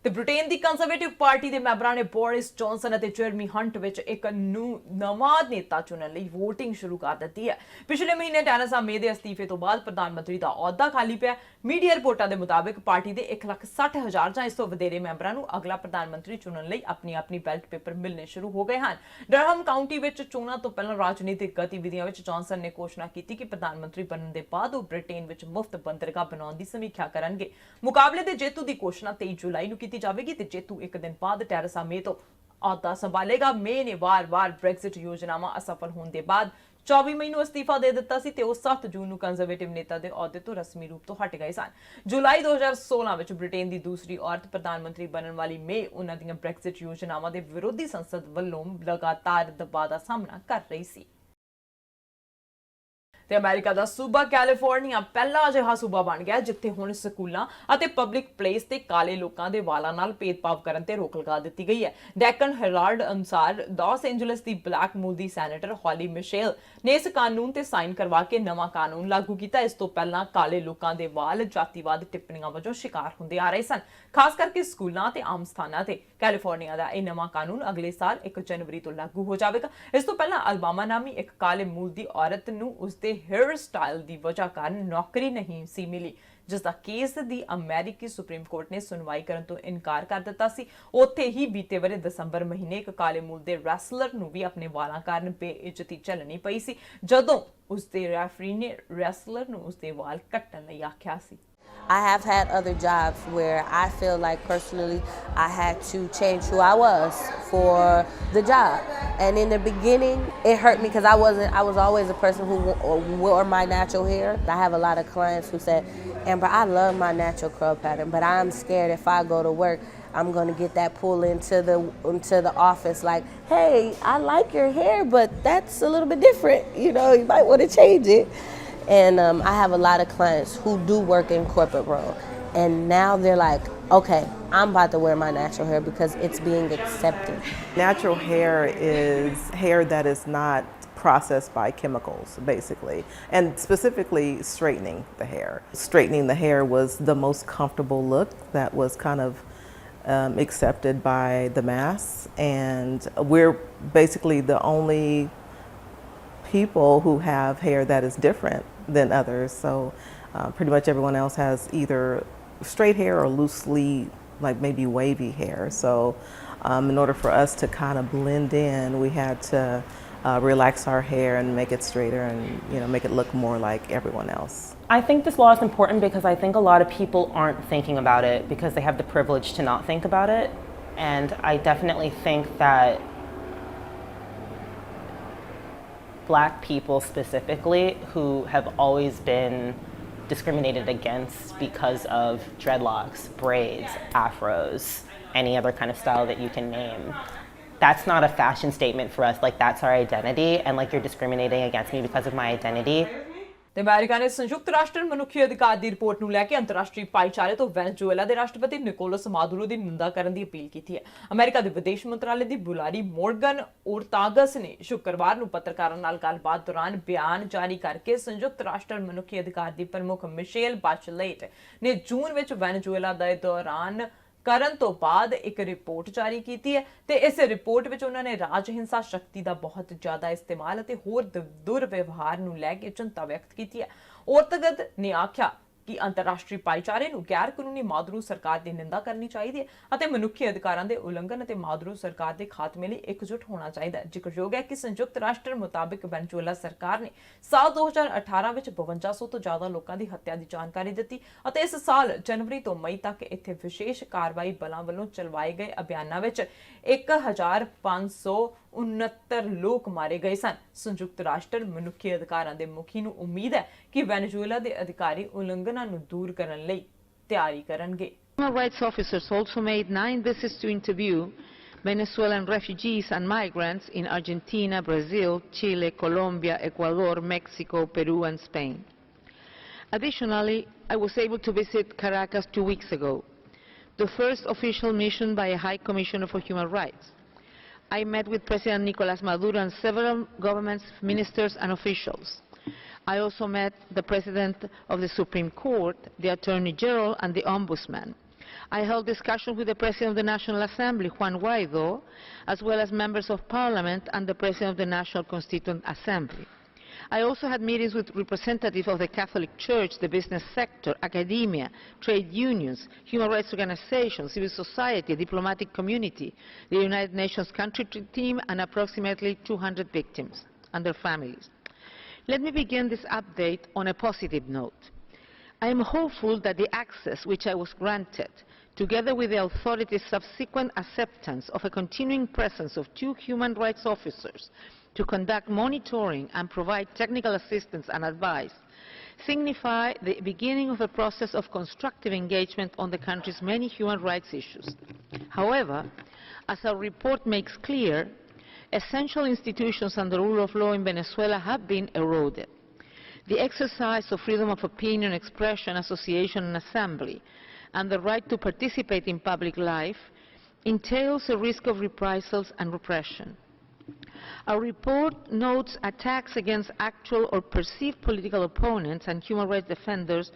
ਤੇ ਬ੍ਰਿਟੇਨ ਦੀ conservative party ਦੇ ਮੈਂਬਰਾਂ ਨੇ ਬੋਰਿਸ ਜੌਨਸਨ ਅਤੇ ਜਰਮੀ ਹੰਟ ਵਿੱਚ ਇੱਕ ਨਵਾਂ ਨੇਤਾ ਚੁਣਨ ਲਈ VOTING ਸ਼ੁਰੂ ਕਰ ਦਿੱਤੀ ਹੈ। ਪਿਛਲੇ ਮਹੀਨੇ ਟੈਰੇਸਾ ਮੇ ਦੇ ਅਸਤੀਫੇ ਤੋਂ ਬਾਅਦ ਪ੍ਰਧਾਨ ਮੰਤਰੀ ਦਾ ਅਹੁਦਾ ਖਾਲੀ ਪਿਆ। ਮੀਡੀਆ ਰਿਪੋਰਟਾਂ ਦੇ ਮੁਤਾਬਿਕ ਪਾਰਟੀ ਦੇ 1,60,000 ਜਾਂ ਇਸ ਤੋਂ ਵਧੇਰੇ ਮੈਂਬਰਾਂ ਨੂੰ ਅਗਲਾ ਪ੍ਰਧਾਨ ਮੰਤਰੀ ਚੁਣਨ ਲਈ ਆਪਣੀ ਬੈਲਟ ਪੇਪਰ ਮਿਲਣੇ ਸ਼ੁਰੂ ਹੋ ਗਏ ਹਨ। ਡਰਹਮ ਕਾਉਂਟੀ ਵਿੱਚ ਚੋਣਾਂ ਤੋਂ ਪਹਿਲਾਂ ਰਾਜਨੀਤਿਕ ਗਤੀਵਿਧੀਆਂ ਵਿੱਚ ਜੌਨਸਨ ਨੇ ਘੋਸ਼ਣਾ ਕੀਤੀ ਕਿ ਪ੍ਰਧਾਨ ਮੰਤਰੀ ਬਣਨ ਦੇ ਬਾਅਦ ਉਹ ਬ੍ਰਿਟੇਨ ਵਿੱਚ ਮੁਫਤ ਬੰਦਰਗਾਹ ਬਣਾਉਣ ਦੀ ਸਮੀਖਿਆ ਕਰਨਗੇ। ਮੁਕਾਬਲੇ ਦੇ ਜੇਤੂ ਦੀ ਘੋਸ਼ਣਾ 23 ਜੁਲਾਈ ਨੂੰ ਕੀਤੀ ਜਾਵੇਗੀ ਤੇ ਜੇਤੂ ਇੱਕ ਦਿਨ ਬਾਅਦ ਟੈਰੇਸਾ ਮੇ ਤੋਂ ਅਹੁਦਾ ਸੰਭਾਲੇਗਾ। ਮੇ ਨੇ ਵਾਰ-ਵਾਰ ਬ੍ਰੈਗਜ਼ਿਟ ਯੋਜਨਾਵਾਂ ਅਸਫਲ ਹੋਣ ਦੇ ਬਾਅਦ 24 ਮਈ ਨੂੰ ਅਸਤੀਫਾ ਦੇ ਦਿੱਤਾ ਸੀ ਤੇ ਉਹ 7 ਜੂਨ ਨੂੰ ਕੰਜ਼ਰਵੇਟਿਵ ਨੇਤਾ ਦੇ ਅਹੁਦੇ ਤੋਂ ਰਸਮੀ ਰੂਪ ਤੋਂ ਹਟ ਗਏ ਸਨ। ਜੁਲਾਈ 2016 ਵਿੱਚ ਬ੍ਰਿਟੇਨ ਦੀ ਦੂਸਰੀ ਔਰਤ ਪ੍ਰਧਾਨ ਮੰਤਰੀ ਬਣਨ ਵਾਲੀ ਮੇ ਉਹਨਾਂ ਦੀਆਂ ਬ੍ਰੈਗਜ਼ਿਟ ਯੋਜਨਾਵਾਂ ਦੇ ਵਿਰੋਧੀ ਸੰਸਦ ਵੱਲੋਂ ਲਗਾਤਾਰ ਦਬਾਅ ਦਾ ਸਾਹਮਣਾ ਕਰ ਰਹੀ ਸੀ। ਤੇ ਅਮਰੀਕਾ ਦਾ ਸੂਬਾ ਕੈਲੀਫੋਰਨੀਆ ਪਹਿਲਾ ਅਜਿਹਾ ਸੂਬਾ ਬਣ ਗਿਆ ਜਿੱਥੇ ਹੁਣ ਸਕੂਲਾਂ ਅਤੇ ਪਬਲਿਕ ਪਲੇਸ ਤੇ ਕਾਲੇ ਲੋਕਾਂ ਦੇ ਵਾਲਾਂ ਨਾਲ ਭੇਦਭਾਵ ਕਰਨ ਤੇ ਰੋਕ ਲਗਾ ਦਿੱਤੀ ਗਈ ਹੈ। ਡੈਕਨ ਹੈਰਾਲਡ ਅਨੁਸਾਰ ਲਾਸ ਐਂਜਲਸ ਦੀ ਬਲੈਕ ਮੂਲ ਦੀ ਸੈਨੇਟਰ ਹੌਲੀ ਮਿਸ਼ੇਲ ਨੇ ਇਸ ਕਾਨੂੰਨ ਤੇ ਸਾਈਨ ਕਰਵਾ ਕੇ ਨਵਾਂ ਕਾਨੂੰਨ ਲਾਗੂ ਕੀਤਾ। ਇਸ ਤੋਂ ਪਹਿਲਾਂ ਕਾਲੇ ਲੋਕਾਂ ਦੇ ਵਾਲ ਜਾਤੀਵਾਦ ਟਿੱਪਣੀਆਂ ਵਜੋਂ ਸ਼ਿਕਾਰ ਹੁੰਦੇ ਆ ਰਹੇ ਸਨ, ਖਾਸ ਕਰਕੇ ਸਕੂਲਾਂ ਤੇ ਆਮ ਸਥਾਨਾਂ ਤੇ। ਕੈਲੀਫੋਰਨੀਆ ਦਾ ਇਹ ਨਵਾਂ ਕਾਨੂੰਨ ਅਗਲੇ ਸਾਲ 1 ਜਨਵਰੀ ਤੋਂ ਲਾਗੂ ਹੋ ਜਾਵੇਗਾ। ਇਸ ਤੋਂ ਪਹਿਲਾਂ ਅਲਬਾਮਾ ਨਾਮੀ ਇੱਕ ਕਾਲੇ ਮੂਲ ਦੀ ਔਰਤ ਨੂੰ ਉਸਦੇ hairstyle ਦੀ ਵਜ੍ਹਾ ਕਾਰਨ ਨੌਕਰੀ ਨਹੀਂ ਸੀ ਮਿਲੀ, ਜਿਸ ਦਾ ਕੇਸ ਦੀ ਅਮਰੀਕੀ ਸੁਪਰੀਮ ਕੋਰਟ ਨੇ ਸੁਣਵਾਈ ਕਰਨ ਤੋਂ ਇਨਕਾਰ ਕਰ ਦਿੱਤਾ ਸੀ। ਉੱਥੇ ਹੀ ਬੀਤੇ ਵਰੇ ਦਸੰਬਰ ਮਹੀਨੇ ਇੱਕ ਕਾਲੇ ਮੂਲ ਦੇ ਰੈਸਲਰ ਨੂੰ ਵੀ ਆਪਣੇ ਵਾਲਾਂ ਕਾਰਨ ਬੇਇੱਜ਼ਤੀ ਝੱਲਣੀ ਪਈ ਸੀ ਜਦੋਂ ਉਸਦੇ ਰੈਫਰੀ ਨੇ ਰੈਸਲਰ ਨੂੰ ਉਸਦੇ ਵਾਲ ਕੱਟਣ ਲਈ ਆਖਿਆ ਸੀ। I have had other jobs where I feel like personally I had to change who I was for the job. And in the beginning, it hurt me because I was always a person who wore my natural hair. I have a lot of clients who said, Amber, I love my natural curl pattern, but I'm scared if I go to work, I'm going to get that pull into the office like, hey, I like your hair, but that's a little bit different. You know, you might want to change it. And I have a lot of clients who do work in corporate world, and now they're like, okay, I'm about to wear my natural hair because it's being accepted. Natural hair is hair that is not processed by chemicals, basically, and specifically straightening the hair. Straightening the hair was the most comfortable look that was kind of accepted by the mass, and we're basically the only people who have hair that is different than others. So pretty much everyone else has either straight hair or loosely, like maybe wavy hair. So in order for us to kind of blend in, we had to relax our hair and make it straighter and make it look more like everyone else. I think this law is important because I think a lot of people aren't thinking about it because they have the privilege to not think about it. And I definitely think that Black people specifically who have always been discriminated against because of dreadlocks, braids, afros, any other kind of style that you can name. That's not a fashion statement for us. Like, that's our identity, and like you're discriminating against me because of my identity. ਤੇ America ਨੇ ਸੰਯੁਕਤ ਰਾਸ਼ਟਰ ਮਨੁੱਖੀ ਅਧਿਕਾਰ ਦੀ report ਨੂੰ ਲੈ ਕੇ ਅੰਤਰਰਾਸ਼ਟਰੀ ਭਾਈਚਾਰੇ ਤੋਂ ਵੈਨਜ਼ੂਏਲਾ ਦੇ ਰਾਸ਼ਟਰਪਤੀ ਨਿਕੋਲਸ ਮਾਦੁਰੋ ਦੀ ਨਿੰਦਾ ਕਰਨ ਦੀ ਅਪੀਲ ਕੀਤੀ ਹੈ। ਅਮਰੀਕਾ ਦੇ ਵਿਦੇਸ਼ ਮੰਤਰਾਲੇ ਦੀ ਬੁਲਾਰੀ ਮੋਰਗਨ ਓਰਤਾਗਸ ਨੇ ਸ਼ੁੱਕਰਵਾਰ ਨੂੰ ਪੱਤਰਕਾਰਾਂ ਨਾਲ ਗੱਲਬਾਤ ਦੌਰਾਨ ਬਿਆਨ ਜਾਰੀ ਕਰਕੇ ਸੰਯੁਕਤ ਰਾਸ਼ਟਰ ਮਨੁੱਖੀ ਅਧਿਕਾਰ ਦੀ ਪ੍ਰਮੁੱਖ ਮਿਸ਼ੇਲ ਬਾਚਲੇਟ ਨੇ ਜੂਨ ਵਿੱਚ ਵੈਨਜ਼ੂਏਲਾ ਦੇ ਦੌਰਾਨ ਕਰਨ ਤੋਂ ਬਾਅਦ ਇੱਕ ਰਿਪੋਰਟ ਜਾਰੀ ਕੀਤੀ ਹੈ ਤੇ ਇਸ ਰਿਪੋਰਟ ਵਿੱਚ ਉਹਨਾਂ ਨੇ ਰਾਜ ਹਿੰਸਾ ਸ਼ਕਤੀ ਦਾ ਬਹੁਤ ਜ਼ਿਆਦਾ ਇਸਤੇਮਾਲ ਅਤੇ ਹੋਰ ਦੁਰਵਿਵਹਾਰ ਨੂੰ ਲੈ ਕੇ ਚਿੰਤਾ ਵਿਅਕਤ ਕੀਤੀ ਹੈ। ਔਰਤਗਤ ਨੇ ਆਖਿਆ ਕਿ ਅੰਤਰਰਾਸ਼ਟਰੀ ਭਾਈਚਾਰੇ ਨੂੰ ਗੈਰ ਕਾਨੂੰਨੀ ਮਾਦਰੂ ਸਰਕਾਰ ਦੀ ਨਿੰਦਾ ਕਰਨੀ ਚਾਹੀਦੀ ਹੈ ਅਤੇ ਮਨੁੱਖੀ ਅਧਿਕਾਰਾਂ ਦੇ ਉਲੰਘਣ ਅਤੇ ਮਾਦਰੂ ਸਰਕਾਰ ਦੇ ਖਾਤਮੇ ਲਈ ਇਕਜੁੱਟ ਹੋਣਾ ਚਾਹੀਦਾ ਹੈ। ਜ਼ਿਕਰਯੋਗ ਹੈ ਕਿ ਸੰਯੁਕਤ ਰਾਸ਼ਟਰ ਮੁਤਾਬਿਕ ਵੈਨਜ਼ੂਏਲਾ ਸਰਕਾਰ ਨੇ ਸਾਲ 2018 ਵਿੱਚ 5200 ਤੋਂ ਜ਼ਿਆਦਾ ਲੋਕਾਂ ਦੀ ਹੱਤਿਆ ਦੀ ਜਾਣਕਾਰੀ ਦਿੱਤੀ ਅਤੇ ਇਸ ਸਾਲ ਜਨਵਰੀ ਤੋਂ ਮਈ ਤੱਕ ਇੱਥੇ ਵਿਸ਼ੇਸ਼ ਕਾਰਵਾਈ ਬਲਾਂ ਵੱਲੋਂ ਚਲਵਾਏ ਗਏ ਅਭਿਆਨਾਂ ਵਿੱਚ 1569 ਲੋਕ ਮਾਰੇ ਗਏ ਸਨ। ਸੰਯੁਕਤ ਰਾਸ਼ਟਰ ਮਨੁੱਖੀ ਅਧਿਕਾਰਾਂ ਦੇ ਮੁਖੀ ਨੂੰ ਉਮੀਦ ਹੈ ਕਿ ਵੈਨਜ਼ੂਏਲਾ ਦੇ ਅਧਿਕਾਰੀ ਉਲੰਘਣਾਂ ਨੂੰ ਦੂਰ ਕਰਨ ਲਈ ਤਿਆਰੀ ਕਰਨਗੇ। Human rights officers also made 9 visits to interview Venezuelan refugees and migrants in Argentina, Brazil, Chile, Colombia, Ecuador, Mexico, Peru and Spain. Additionally, I was able to visit Caracas 2 weeks ago, the first official mission by a High Commissioner for Human Rights. I met with President Nicolas Maduro and several government ministers and officials. I also met the President of the Supreme Court, the Attorney General and the Ombudsman. I held discussions with the President of the National Assembly, Juan Guaido, as well as members of Parliament and the President of the National Constituent Assembly. I also had meetings with representatives of the Catholic Church, the business sector, academia, trade unions, human rights organizations, civil society, diplomatic community, the United Nations country team, and approximately 200 victims and their families. Let me begin this update on a positive note. I am hopeful that the access which I was granted, together with the authorities' subsequent acceptance of a continuing presence of 2 human rights officers to conduct monitoring and provide technical assistance and advice, signify the beginning of a process of constructive engagement on the country's many human rights issues. However, as our report makes clear, essential institutions and the rule of law in Venezuela have been eroded. The exercise of freedom of opinion, expression, association, and assembly, and the right to participate in public life entails a risk of reprisals and repression. Our report notes attacks against actual or perceived political opponents and human rights defenders,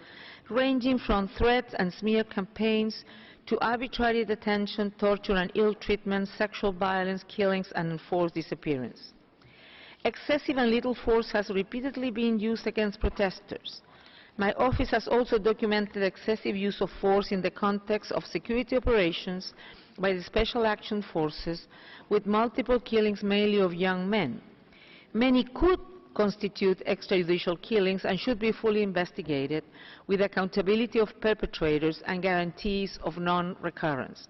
ranging from threats and smear campaigns to arbitrary detention, torture and ill treatment, sexual violence, killings and enforced disappearance. Excessive and little force has repeatedly been used against protesters. My office has also documented excessive use of force in the context of security operations by the Special Action Forces, with multiple killings mainly of young men. Many could constitute extrajudicial killings and should be fully investigated, with accountability of perpetrators and guarantees of non-recurrence.